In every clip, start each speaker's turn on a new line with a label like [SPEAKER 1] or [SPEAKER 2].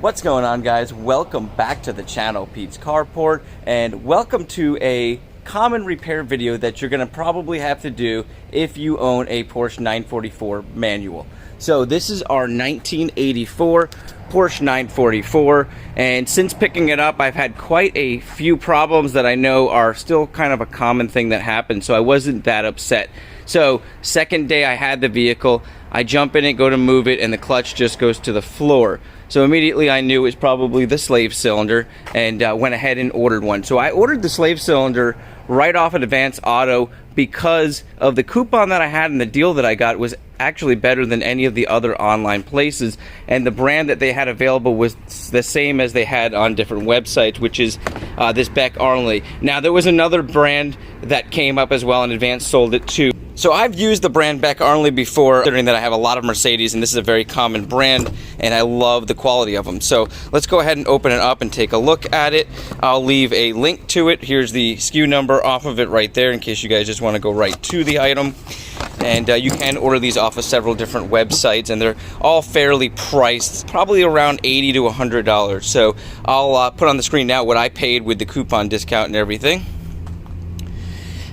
[SPEAKER 1] What's going on, guys? Welcome back to the channel, Pete's Carport, and welcome to a common repair video that you're going to probably have to do if you own a Porsche 944 manual. So this is our 1984 Porsche 944, and since picking it up I've had quite a few problems that I know are still kind of a common thing that happens, so I wasn't that upset. So second day I had the vehicle, I jump in it, go to move it, and the clutch just goes to the floor. So immediately I knew it was probably the slave cylinder and went ahead and ordered one. So I ordered the slave cylinder right off at Advance Auto because of the coupon that I had, and the deal that I got was actually better than any of the other online places, and the brand that they had available was the same as they had on different websites, which is this Beck Arnley. Now there was another brand that came up as well, and Advance sold it too. So I've used the brand Beck Arnley before, considering that I have a lot of Mercedes and this is a very common brand and I love the quality of them. So let's go ahead and open it up and take a look at it. I'll leave a link to it. Here's the SKU number off of it right there in case you guys just want to go right to the item. And you can order these off of several different websites, and they're all fairly priced, probably around $80 to $100. So I'll put on the screen now what I paid with the coupon discount and everything.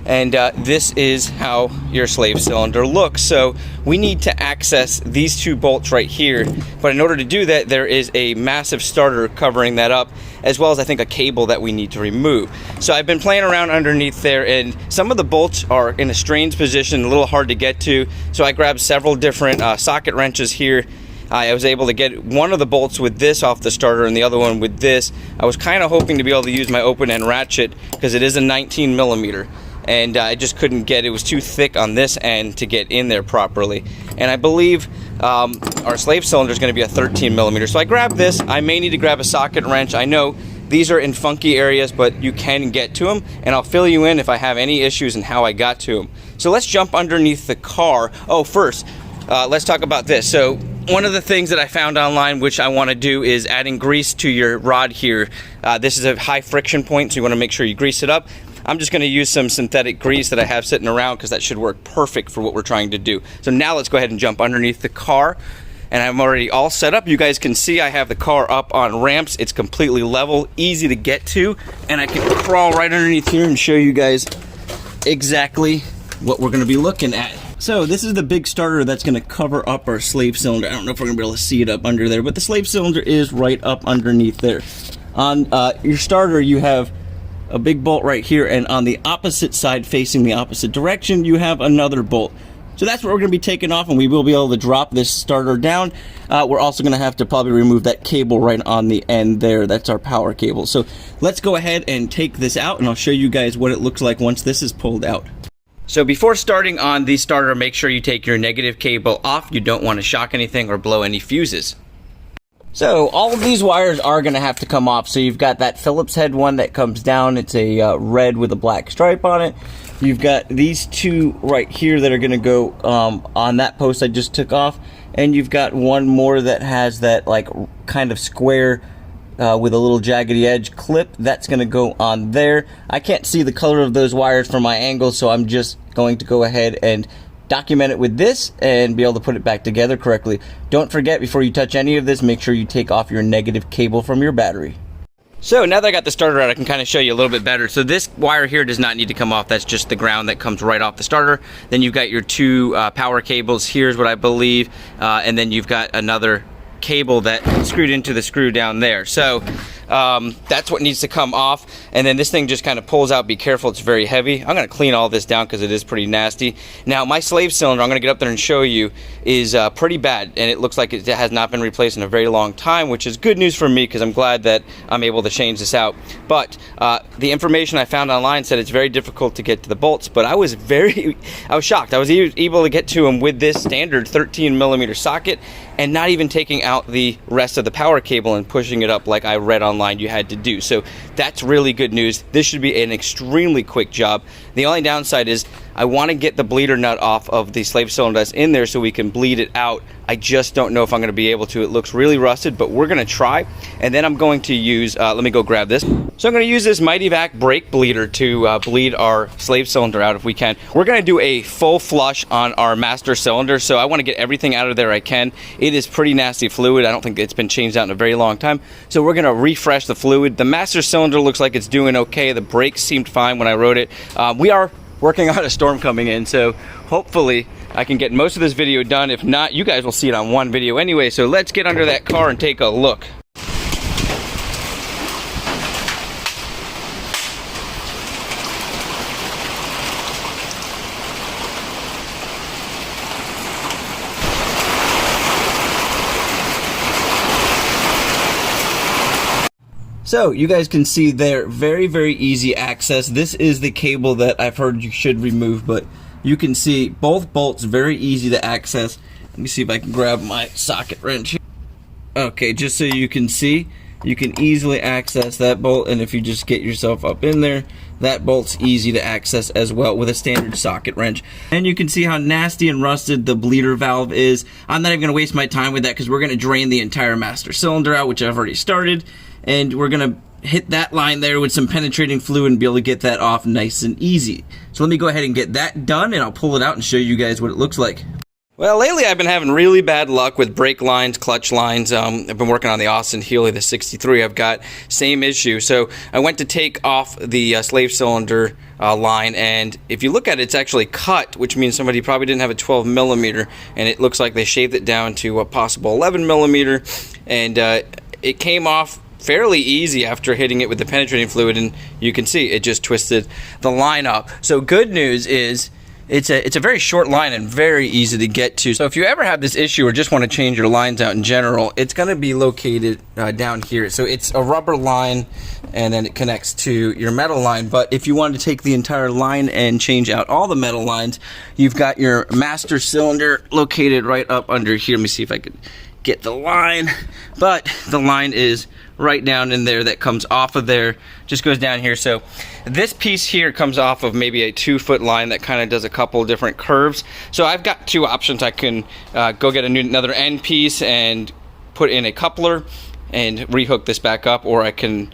[SPEAKER 1] And this is how your slave cylinder looks. So we need to access these two bolts right here, but in order to do that there is a massive starter covering that up, as well as I think a cable that we need to remove. So I've been playing around underneath there, and some of the bolts are in a strange position, a little hard to get to, so I grabbed several different socket wrenches here. I was able to get one of the bolts with this off the starter and the other one with this. I was kind of hoping to be able to use my open end ratchet because it is a 19 millimeter. And I just couldn't get it. Was too thick on this end to get in there properly. And I believe our slave cylinder is going to be a 13 millimeter. So I grabbed this. I may need to grab a socket wrench. I know these are in funky areas, but you can get to them, and I'll fill you in if I have any issues and how I got to them. So let's jump underneath the car. Oh, first, let's talk about this. So one of the things that I found online, which I want to do, is adding grease to your rod here. This is a high friction point, so you want to make sure you grease it up. I'm just going to use some synthetic grease that I have sitting around because that should work perfect for what we're trying to do. So now let's go ahead and jump underneath the car, and I'm already all set up. You guys can see I have the car up on ramps. It's completely level, easy to get to, and I can crawl right underneath here and show you guys exactly what we're going to be looking at. So this is the big starter that's going to cover up our slave cylinder. I don't know if we're going to be able to see it up under there, but the slave cylinder is right up underneath there. On your starter you have a big bolt right here, and on the opposite side facing the opposite direction you have another bolt. So that's what we're going to be taking off, and we will be able to drop this starter down. We're also going to have to probably remove that cable right on the end there. That's our power cable. So let's go ahead and take this out, and I'll show you guys what it looks like once this is pulled out. So before starting on the starter, make sure you take your negative cable off. You don't want to shock anything or blow any fuses. So all of these wires are going to have to come off. So you've got that Phillips head one that comes down. It's a red with a black stripe on it. You've got these two right here that are going to go on that post I just took off. And you've got one more that has that like kind of square with a little jaggedy edge clip. That's going to go on there. I can't see the color of those wires from my angle, so I'm just going to go ahead and document it with this and be able to put it back together correctly. Don't forget, before you touch any of this, make sure you take off your negative cable from your battery. So now that I got the starter out, I can kind of show you a little bit better. So this wire here does not need to come off. That's just the ground that comes right off the starter. Then you've got your two power cables. Here's what I believe. And then you've got another cable that screwed into the screw down there. So that's what needs to come off, and then this thing just kind of pulls out. Be careful, it's very heavy. I'm going to clean all this down because it is pretty nasty. Now my slave cylinder, I'm going to get up there and show you, is pretty bad, and it looks like it has not been replaced in a very long time, which is good news for me because I'm glad that I'm able to change this out. But the information I found online said it's very difficult to get to the bolts, but I was shocked. I was able to get to them with this standard 13 millimeter socket and not even taking out the rest of the power cable and pushing it up like I read online you had to do. So that's really good news. This should be an extremely quick job. The only downside is I want to get the bleeder nut off of the slave cylinder that's in there so we can bleed it out. I just don't know if I'm going to be able to. It looks really rusted, but we're going to try. And then I'm going to use, let me go grab this. So I'm going to use this Mighty Vac brake bleeder to bleed our slave cylinder out if we can. We're going to do a full flush on our master cylinder, so I want to get everything out of there I can. It is pretty nasty fluid. I don't think it's been changed out in a very long time. So we're going to refresh the fluid. The master cylinder looks like it's doing okay. The brakes seemed fine when I rode it. We are working on a storm coming in, so hopefully I can get most of this video done. If not, you guys will see it on one video anyway. So let's get under that car and take a look. So you guys can see there, very, very easy access. This is the cable that I've heard you should remove, but you can see both bolts very easy to access. Let me see if I can grab my socket wrench here. Okay, just so you can see, you can easily access that bolt, and if you just get yourself up in there, that bolt's easy to access as well with a standard socket wrench. And you can see how nasty and rusted the bleeder valve is. I'm not even going to waste my time with that because we're going to drain the entire master cylinder out, which I've already started. And we're going to hit that line there with some penetrating fluid and be able to get that off nice and easy. So let me go ahead and get that done, and I'll pull it out and show you guys what it looks like. Well, lately I've been having really bad luck with brake lines, clutch lines. I've been working on the Austin Healey, the 63 I've got. Same issue. So I went to take off the slave cylinder line, and if you look at it, it's actually cut, which means somebody probably didn't have a 12 millimeter, and it looks like they shaved it down to a possible 11 millimeter, and it came off fairly easy after hitting it with the penetrating fluid, and you can see it just twisted the line up. So good news is it's a very short line and very easy to get to. So if you ever have this issue or just want to change your lines out in general, it's going to be located down here. So it's a rubber line, and then it connects to your metal line. But if you want to take the entire line and change out all the metal lines, you've got your master cylinder located right up under here. Let me see if I could get the line, but the line is right down in there that comes off of there, just goes down here. So this piece here comes off of maybe a 2-foot line that kind of does a couple different curves. So I've got two options. I can go get another end piece and put in a coupler and rehook this back up, or I can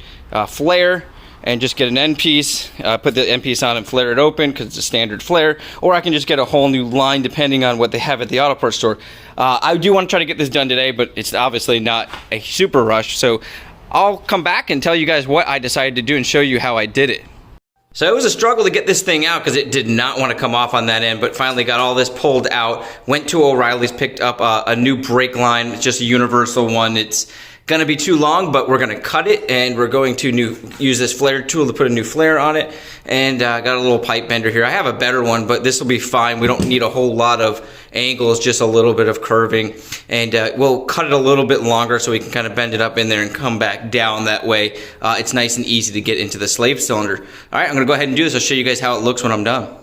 [SPEAKER 1] flare and just get an end piece, put the end piece on and flare it open because it's a standard flare, or I can just get a whole new line depending on what they have at the auto parts store. I do want to try to get this done today, but it's obviously not a super rush, so I'll come back and tell you guys what I decided to do and show you how I did it. So it was a struggle to get this thing out because it did not want to come off on that end, but finally got all this pulled out, went to O'Reilly's, picked up a new brake line. It's just a universal one. It's gonna be too long, but we're gonna cut it, and we're going to use this flare tool to put a new flare on it. And got a little pipe bender here. I have a better one, but this will be fine. We don't need a whole lot of angles, just a little bit of curving. And we'll cut it a little bit longer so we can kind of bend it up in there and come back down. That way it's nice and easy to get into the slave cylinder. All right, I'm gonna go ahead and do this. I'll show you guys how it looks when I'm done.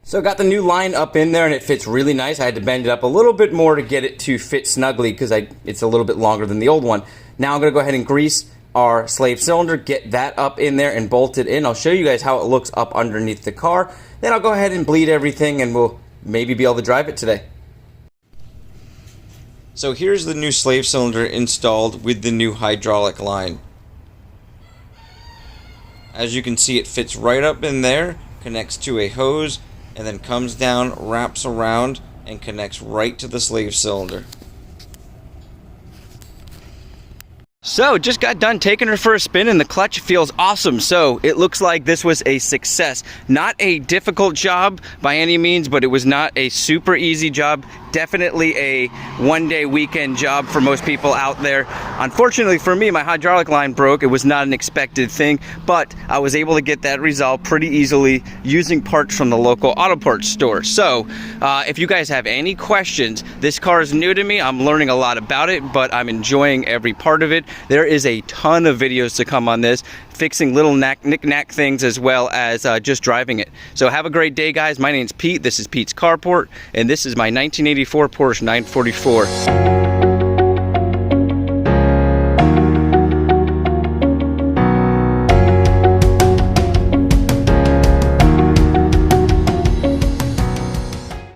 [SPEAKER 1] So got the new line up in there, and it fits really nice. I had to bend it up a little bit more to get it to fit snugly because it's a little bit longer than the old one. Now I'm going to go ahead and grease our slave cylinder, get that up in there and bolt it in. I'll show you guys how it looks up underneath the car. Then I'll go ahead and bleed everything, and we'll maybe be able to drive it today. So here's the new slave cylinder installed with the new hydraulic line. As you can see, it fits right up in there, connects to a hose, and then comes down, wraps around, and connects right to the slave cylinder. So just got done taking her for a spin, and the clutch feels awesome. So it looks like this was a success. Not a difficult job by any means, but it was not a super easy job definitely a one-day weekend job for most people out there. Unfortunately for me, my hydraulic line broke. It was not an expected thing, but I was able to get that resolved pretty easily using parts from the local auto parts store. So if you guys have any questions, this car is new to me. I'm learning a lot about it, but I'm enjoying every part of it. There is a ton of videos to come on this, fixing little knick-knack things as well as just driving it. So have a great day, guys. My name's Pete. This is Pete's Carport, and this is my 1984 Porsche 944.